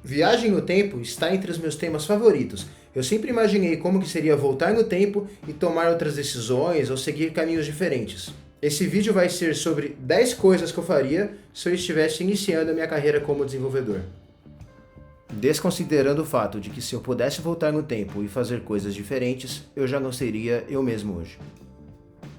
Viagem no tempo está entre os meus temas favoritos. Eu sempre imaginei como que seria voltar no tempo e tomar outras decisões ou seguir caminhos diferentes. Esse vídeo vai ser sobre 10 coisas que eu faria se eu estivesse iniciando a minha carreira como desenvolvedor. Desconsiderando o fato de que se eu pudesse voltar no tempo e fazer coisas diferentes, eu já não seria eu mesmo hoje.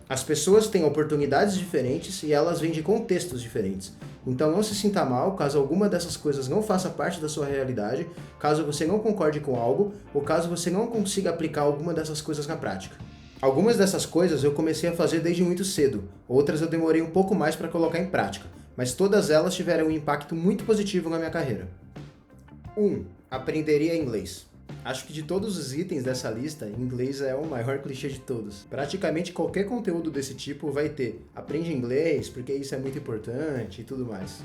As pessoas têm oportunidades diferentes e elas vêm de contextos diferentes. Então não se sinta mal caso alguma dessas coisas não faça parte da sua realidade, caso você não concorde com algo, ou caso você não consiga aplicar alguma dessas coisas na prática. Algumas dessas coisas eu comecei a fazer desde muito cedo, outras eu demorei um pouco mais para colocar em prática, mas todas elas tiveram um impacto muito positivo na minha carreira. 1. Aprenderia inglês. Acho que de todos os itens dessa lista, inglês é o maior clichê de todos. Praticamente qualquer conteúdo desse tipo vai ter aprende inglês porque isso é muito importante e tudo mais.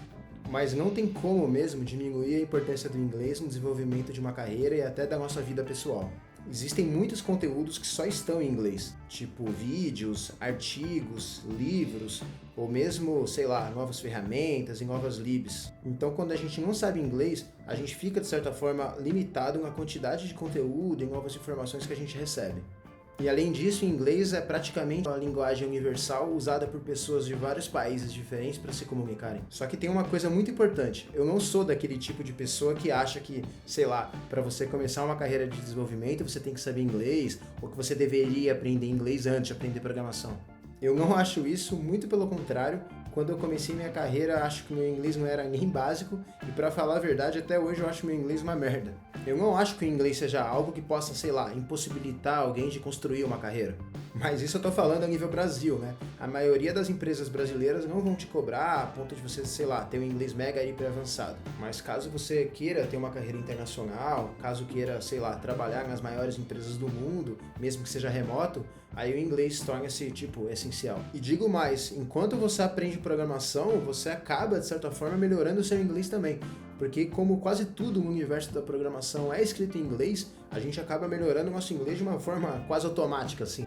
Mas não tem como mesmo diminuir a importância do inglês no desenvolvimento de uma carreira e até da nossa vida pessoal. Existem muitos conteúdos que só estão em inglês, tipo vídeos, artigos, livros, ou mesmo, novas ferramentas e novas libs. Então, quando a gente não sabe inglês, a gente fica, de certa forma, limitado na quantidade de conteúdo e novas informações que a gente recebe. E além disso, o inglês é praticamente uma linguagem universal usada por pessoas de vários países diferentes para se comunicarem. Só que tem uma coisa muito importante, eu não sou daquele tipo de pessoa que acha que, para você começar uma carreira de desenvolvimento você tem que saber inglês, ou que você deveria aprender inglês antes de aprender programação. Eu não acho isso, muito pelo contrário. Quando eu comecei minha carreira, acho que meu inglês não era nem básico, e pra falar a verdade, até hoje eu acho meu inglês uma merda. Eu não acho que o inglês seja algo que possa, impossibilitar alguém de construir uma carreira. Mas isso eu tô falando a nível Brasil, né? A maioria das empresas brasileiras não vão te cobrar a ponto de você, ter um inglês mega hiper avançado. Mas caso você queira ter uma carreira internacional, caso queira, trabalhar nas maiores empresas do mundo, mesmo que seja remoto, aí o inglês torna-se, essencial. E digo mais, enquanto você aprende programação, você acaba, de certa forma, melhorando o seu inglês também. Porque como quase tudo no universo da programação é escrito em inglês, a gente acaba melhorando o nosso inglês de uma forma quase automática, assim.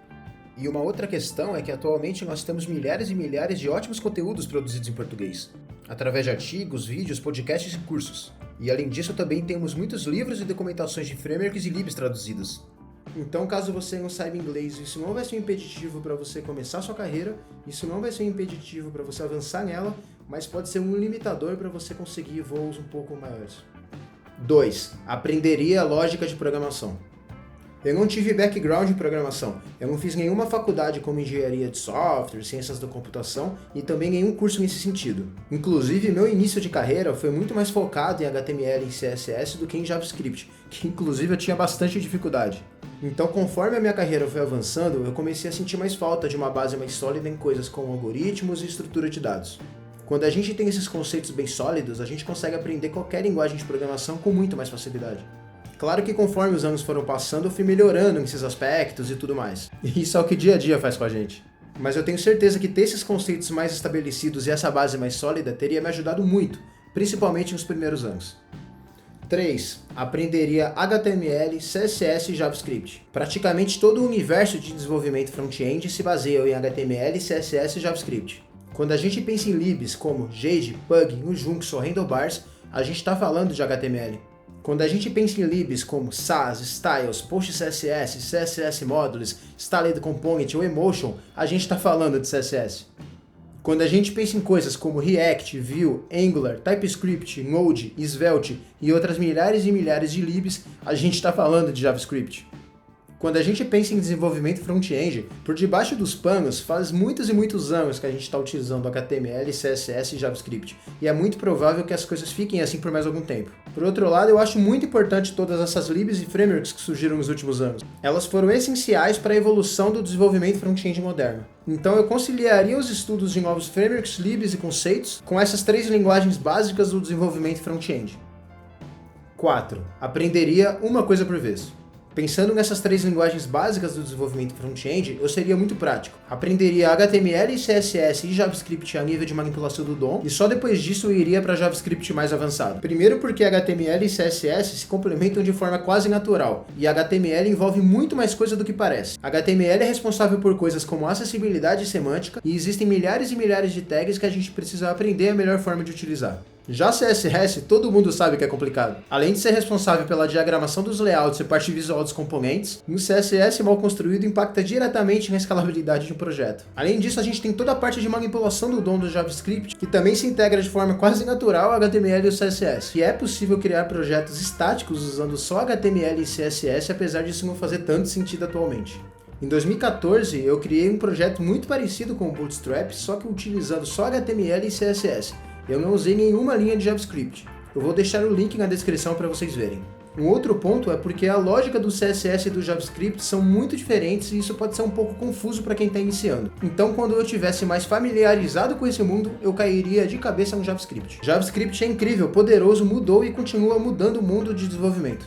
E uma outra questão é que atualmente nós temos milhares e milhares de ótimos conteúdos produzidos em português, através de artigos, vídeos, podcasts e cursos. E além disso, também temos muitos livros e documentações de frameworks e libs traduzidos. Então, caso você não saiba inglês, isso não vai ser um impeditivo para você começar sua carreira, isso não vai ser um impeditivo para você avançar nela, mas pode ser um limitador para você conseguir voos um pouco maiores. 2. Aprenderia lógica de programação. Eu não tive background em programação, eu não fiz nenhuma faculdade como engenharia de software, ciências da computação e também nenhum curso nesse sentido. Inclusive, meu início de carreira foi muito mais focado em HTML e CSS do que em JavaScript, que inclusive eu tinha bastante dificuldade. Então, conforme a minha carreira foi avançando, eu comecei a sentir mais falta de uma base mais sólida em coisas como algoritmos e estrutura de dados. Quando a gente tem esses conceitos bem sólidos, a gente consegue aprender qualquer linguagem de programação com muito mais facilidade. Claro que conforme os anos foram passando, eu fui melhorando nesses aspectos e tudo mais. E isso é o que o dia a dia faz com a gente. Mas eu tenho certeza que ter esses conceitos mais estabelecidos e essa base mais sólida teria me ajudado muito, principalmente nos primeiros anos. 3. Aprenderia HTML, CSS e JavaScript. Praticamente todo o universo de desenvolvimento front-end se baseia em HTML, CSS e JavaScript. Quando a gente pensa em libs como Jade, Pug, Nginx ou Handlebars, a gente está falando de HTML. Quando a gente pensa em libs como Sass, Styles, PostCSS, CSS Modules, Styled Component ou Emotion, a gente está falando de CSS. Quando a gente pensa em coisas como React, Vue, Angular, TypeScript, Node, Svelte e outras milhares e milhares de libs, a gente está falando de JavaScript. Quando a gente pensa em desenvolvimento front-end, por debaixo dos panos, faz muitos e muitos anos que a gente está utilizando HTML, CSS e JavaScript, e é muito provável que as coisas fiquem assim por mais algum tempo. Por outro lado, eu acho muito importante todas essas libs e frameworks que surgiram nos últimos anos. Elas foram essenciais para a evolução do desenvolvimento front-end moderno. Então eu conciliaria os estudos de novos frameworks, libs e conceitos com essas 3 linguagens básicas do desenvolvimento front-end. 4. Aprenderia uma coisa por vez. Pensando nessas 3 linguagens básicas do desenvolvimento front-end, eu seria muito prático. Aprenderia HTML, CSS e JavaScript a nível de manipulação do DOM, e só depois disso eu iria para JavaScript mais avançado. Primeiro porque HTML e CSS se complementam de forma quase natural, e HTML envolve muito mais coisa do que parece. HTML é responsável por coisas como acessibilidade semântica, e existem milhares e milhares de tags que a gente precisa aprender a melhor forma de utilizar. Já CSS, todo mundo sabe que é complicado. Além de ser responsável pela diagramação dos layouts e parte visual dos componentes, um CSS mal construído impacta diretamente na escalabilidade de um projeto. Além disso, a gente tem toda a parte de manipulação do DOM do JavaScript, que também se integra de forma quase natural ao HTML e o CSS. E é possível criar projetos estáticos usando só HTML e CSS, apesar disso não fazer tanto sentido atualmente. Em 2014, eu criei um projeto muito parecido com o Bootstrap, só que utilizando só HTML e CSS. Eu não usei nenhuma linha de JavaScript. Eu vou deixar o link na descrição para vocês verem. Um outro ponto é porque a lógica do CSS e do JavaScript são muito diferentes e isso pode ser um pouco confuso para quem está iniciando. Então, quando eu tivesse mais familiarizado com esse mundo, eu cairia de cabeça no JavaScript. JavaScript é incrível, poderoso, mudou e continua mudando o mundo de desenvolvimento.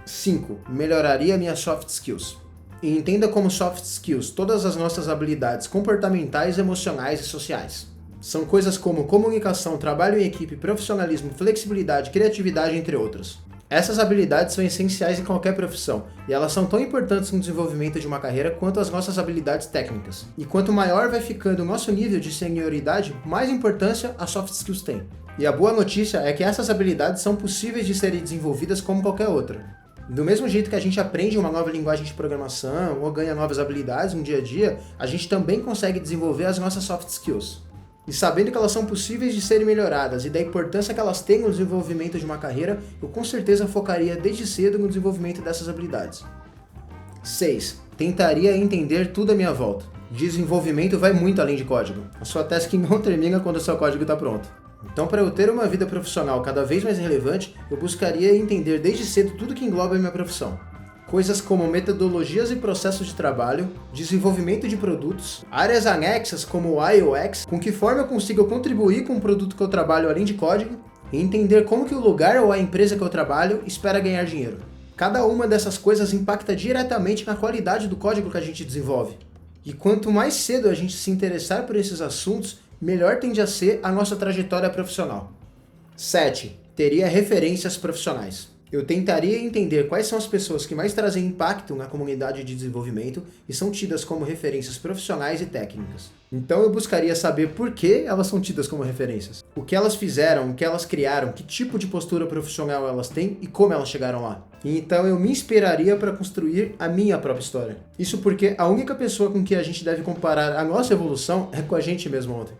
5. Melhoraria minhas soft skills. E entenda como soft skills todas as nossas habilidades comportamentais, emocionais e sociais. São coisas como comunicação, trabalho em equipe, profissionalismo, flexibilidade, criatividade, entre outras. Essas habilidades são essenciais em qualquer profissão, e elas são tão importantes no desenvolvimento de uma carreira quanto as nossas habilidades técnicas. E quanto maior vai ficando o nosso nível de senioridade, mais importância as soft skills têm. E a boa notícia é que essas habilidades são possíveis de serem desenvolvidas como qualquer outra. Do mesmo jeito que a gente aprende uma nova linguagem de programação ou ganha novas habilidades no dia a dia, a gente também consegue desenvolver as nossas soft skills. E sabendo que elas são possíveis de serem melhoradas e da importância que elas têm no desenvolvimento de uma carreira, eu com certeza focaria desde cedo no desenvolvimento dessas habilidades. 6. Tentaria entender tudo à minha volta. Desenvolvimento vai muito além de código. A sua task não termina quando o seu código está pronto. Então, para eu ter uma vida profissional cada vez mais relevante, eu buscaria entender desde cedo tudo que engloba a minha profissão. Coisas como metodologias e processos de trabalho, desenvolvimento de produtos, áreas anexas como o UI e UX, com que forma eu consigo contribuir com o produto que eu trabalho além de código, e entender como que o lugar ou a empresa que eu trabalho espera ganhar dinheiro. Cada uma dessas coisas impacta diretamente na qualidade do código que a gente desenvolve. E quanto mais cedo a gente se interessar por esses assuntos, melhor tende a ser a nossa trajetória profissional. 7. Teria referências profissionais. Eu tentaria entender quais são as pessoas que mais trazem impacto na comunidade de desenvolvimento e são tidas como referências profissionais e técnicas. Então eu buscaria saber por que elas são tidas como referências. O que elas fizeram, o que elas criaram, que tipo de postura profissional elas têm e como elas chegaram lá. E então eu me inspiraria para construir a minha própria história. Isso porque a única pessoa com que a gente deve comparar a nossa evolução é com a gente mesmo ontem.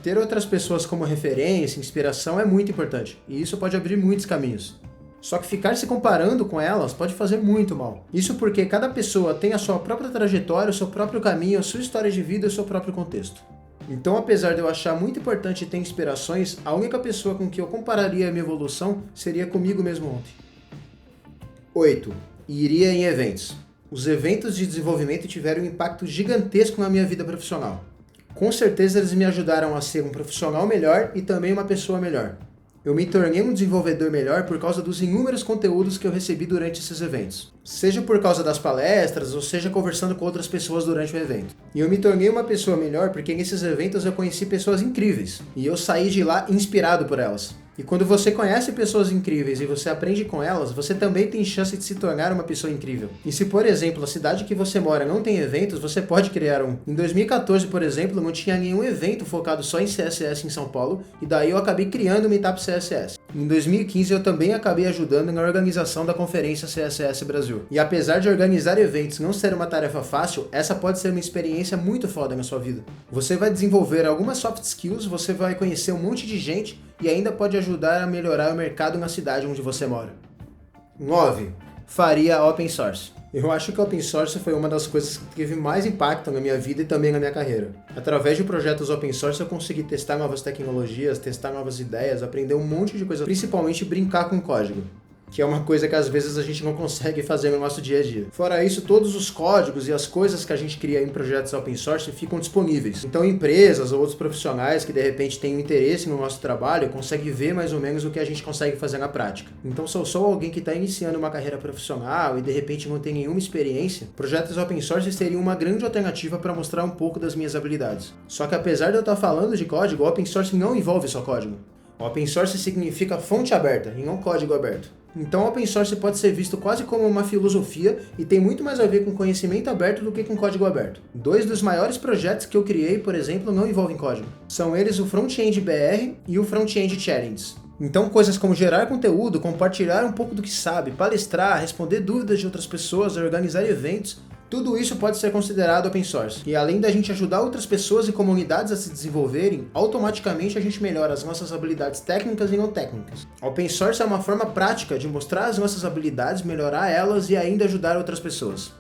Ter outras pessoas como referência, inspiração é muito importante, e isso pode abrir muitos caminhos. Só que ficar se comparando com elas pode fazer muito mal. Isso porque cada pessoa tem a sua própria trajetória, o seu próprio caminho, a sua história de vida e o seu próprio contexto. Então, apesar de eu achar muito importante ter inspirações, a única pessoa com que eu compararia a minha evolução seria comigo mesmo ontem. 8. Iria em eventos. Os eventos de desenvolvimento tiveram um impacto gigantesco na minha vida profissional. Com certeza eles me ajudaram a ser um profissional melhor e também uma pessoa melhor. Eu me tornei um desenvolvedor melhor por causa dos inúmeros conteúdos que eu recebi durante esses eventos. Seja por causa das palestras, ou seja conversando com outras pessoas durante o evento. E eu me tornei uma pessoa melhor porque nesses eventos eu conheci pessoas incríveis. E eu saí de lá inspirado por elas. E quando você conhece pessoas incríveis e você aprende com elas, você também tem chance de se tornar uma pessoa incrível. E se, por exemplo, a cidade que você mora não tem eventos, você pode criar um. Em 2014, por exemplo, não tinha nenhum evento focado só em CSS em São Paulo, e daí eu acabei criando o Meetup CSS. Em 2015, eu também acabei ajudando na organização da conferência CSS Brasil. E apesar de organizar eventos não ser uma tarefa fácil, essa pode ser uma experiência muito foda na sua vida. Você vai desenvolver algumas soft skills, você vai conhecer um monte de gente e ainda pode ajudar a melhorar o mercado na cidade onde você mora. 9. Faria open source. Eu acho que open source foi uma das coisas que teve mais impacto na minha vida e também na minha carreira. Através de projetos open source eu consegui testar novas tecnologias, testar novas ideias, aprender um monte de coisa, principalmente brincar com código, que é uma coisa que às vezes a gente não consegue fazer no nosso dia a dia. Fora isso, todos os códigos e as coisas que a gente cria em projetos open source ficam disponíveis. Então empresas ou outros profissionais que de repente têm um interesse no nosso trabalho conseguem ver mais ou menos o que a gente consegue fazer na prática. Então se eu sou alguém que está iniciando uma carreira profissional e de repente não tem nenhuma experiência, projetos open source seriam uma grande alternativa para mostrar um pouco das minhas habilidades. Só que apesar de eu estar falando de código, open source não envolve só código. Open source significa fonte aberta e não código aberto. Então open source pode ser visto quase como uma filosofia e tem muito mais a ver com conhecimento aberto do que com código aberto. 2 dos maiores projetos que eu criei, por exemplo, não envolvem código. São eles o Front-End BR e o Front-End Challenge. Então coisas como gerar conteúdo, compartilhar um pouco do que sabe, palestrar, responder dúvidas de outras pessoas, organizar eventos, tudo isso pode ser considerado open source. E além da gente ajudar outras pessoas e comunidades a se desenvolverem, automaticamente a gente melhora as nossas habilidades técnicas e não técnicas. Open source é uma forma prática de mostrar as nossas habilidades, melhorar elas e ainda ajudar outras pessoas.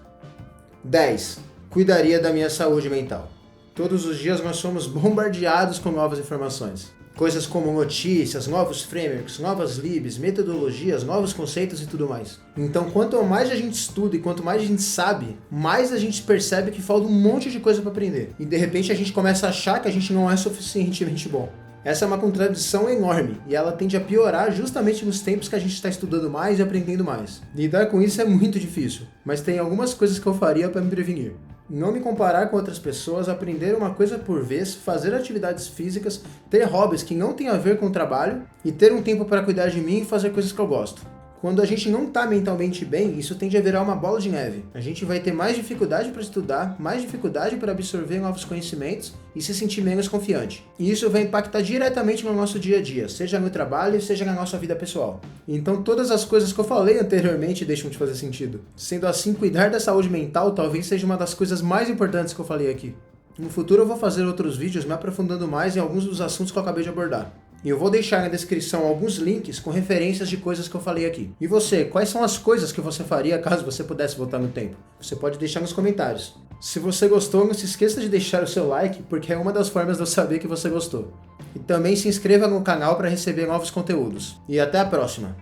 10. Cuidaria da minha saúde mental. Todos os dias nós somos bombardeados com novas informações. Coisas como notícias, novos frameworks, novas libs, metodologias, novos conceitos e tudo mais. Então, quanto mais a gente estuda e quanto mais a gente sabe, mais a gente percebe que falta um monte de coisa para aprender. E de repente a gente começa a achar que a gente não é suficientemente bom. Essa é uma contradição enorme e ela tende a piorar justamente nos tempos que a gente está estudando mais e aprendendo mais. Lidar com isso é muito difícil, mas tem algumas coisas que eu faria para me prevenir. Não me comparar com outras pessoas, aprender uma coisa por vez, fazer atividades físicas, ter hobbies que não têm a ver com o trabalho e ter um tempo para cuidar de mim e fazer coisas que eu gosto. Quando a gente não está mentalmente bem, isso tende a virar uma bola de neve. A gente vai ter mais dificuldade para estudar, mais dificuldade para absorver novos conhecimentos e se sentir menos confiante. E isso vai impactar diretamente no nosso dia a dia, seja no trabalho, seja na nossa vida pessoal. Então todas as coisas que eu falei anteriormente deixam de fazer sentido. Sendo assim, cuidar da saúde mental talvez seja uma das coisas mais importantes que eu falei aqui. No futuro eu vou fazer outros vídeos me aprofundando mais em alguns dos assuntos que eu acabei de abordar. E eu vou deixar na descrição alguns links com referências de coisas que eu falei aqui. E você, quais são as coisas que você faria caso você pudesse voltar no tempo? Você pode deixar nos comentários. Se você gostou, não se esqueça de deixar o seu like, porque é uma das formas de eu saber que você gostou. E também se inscreva no canal para receber novos conteúdos. E até a próxima!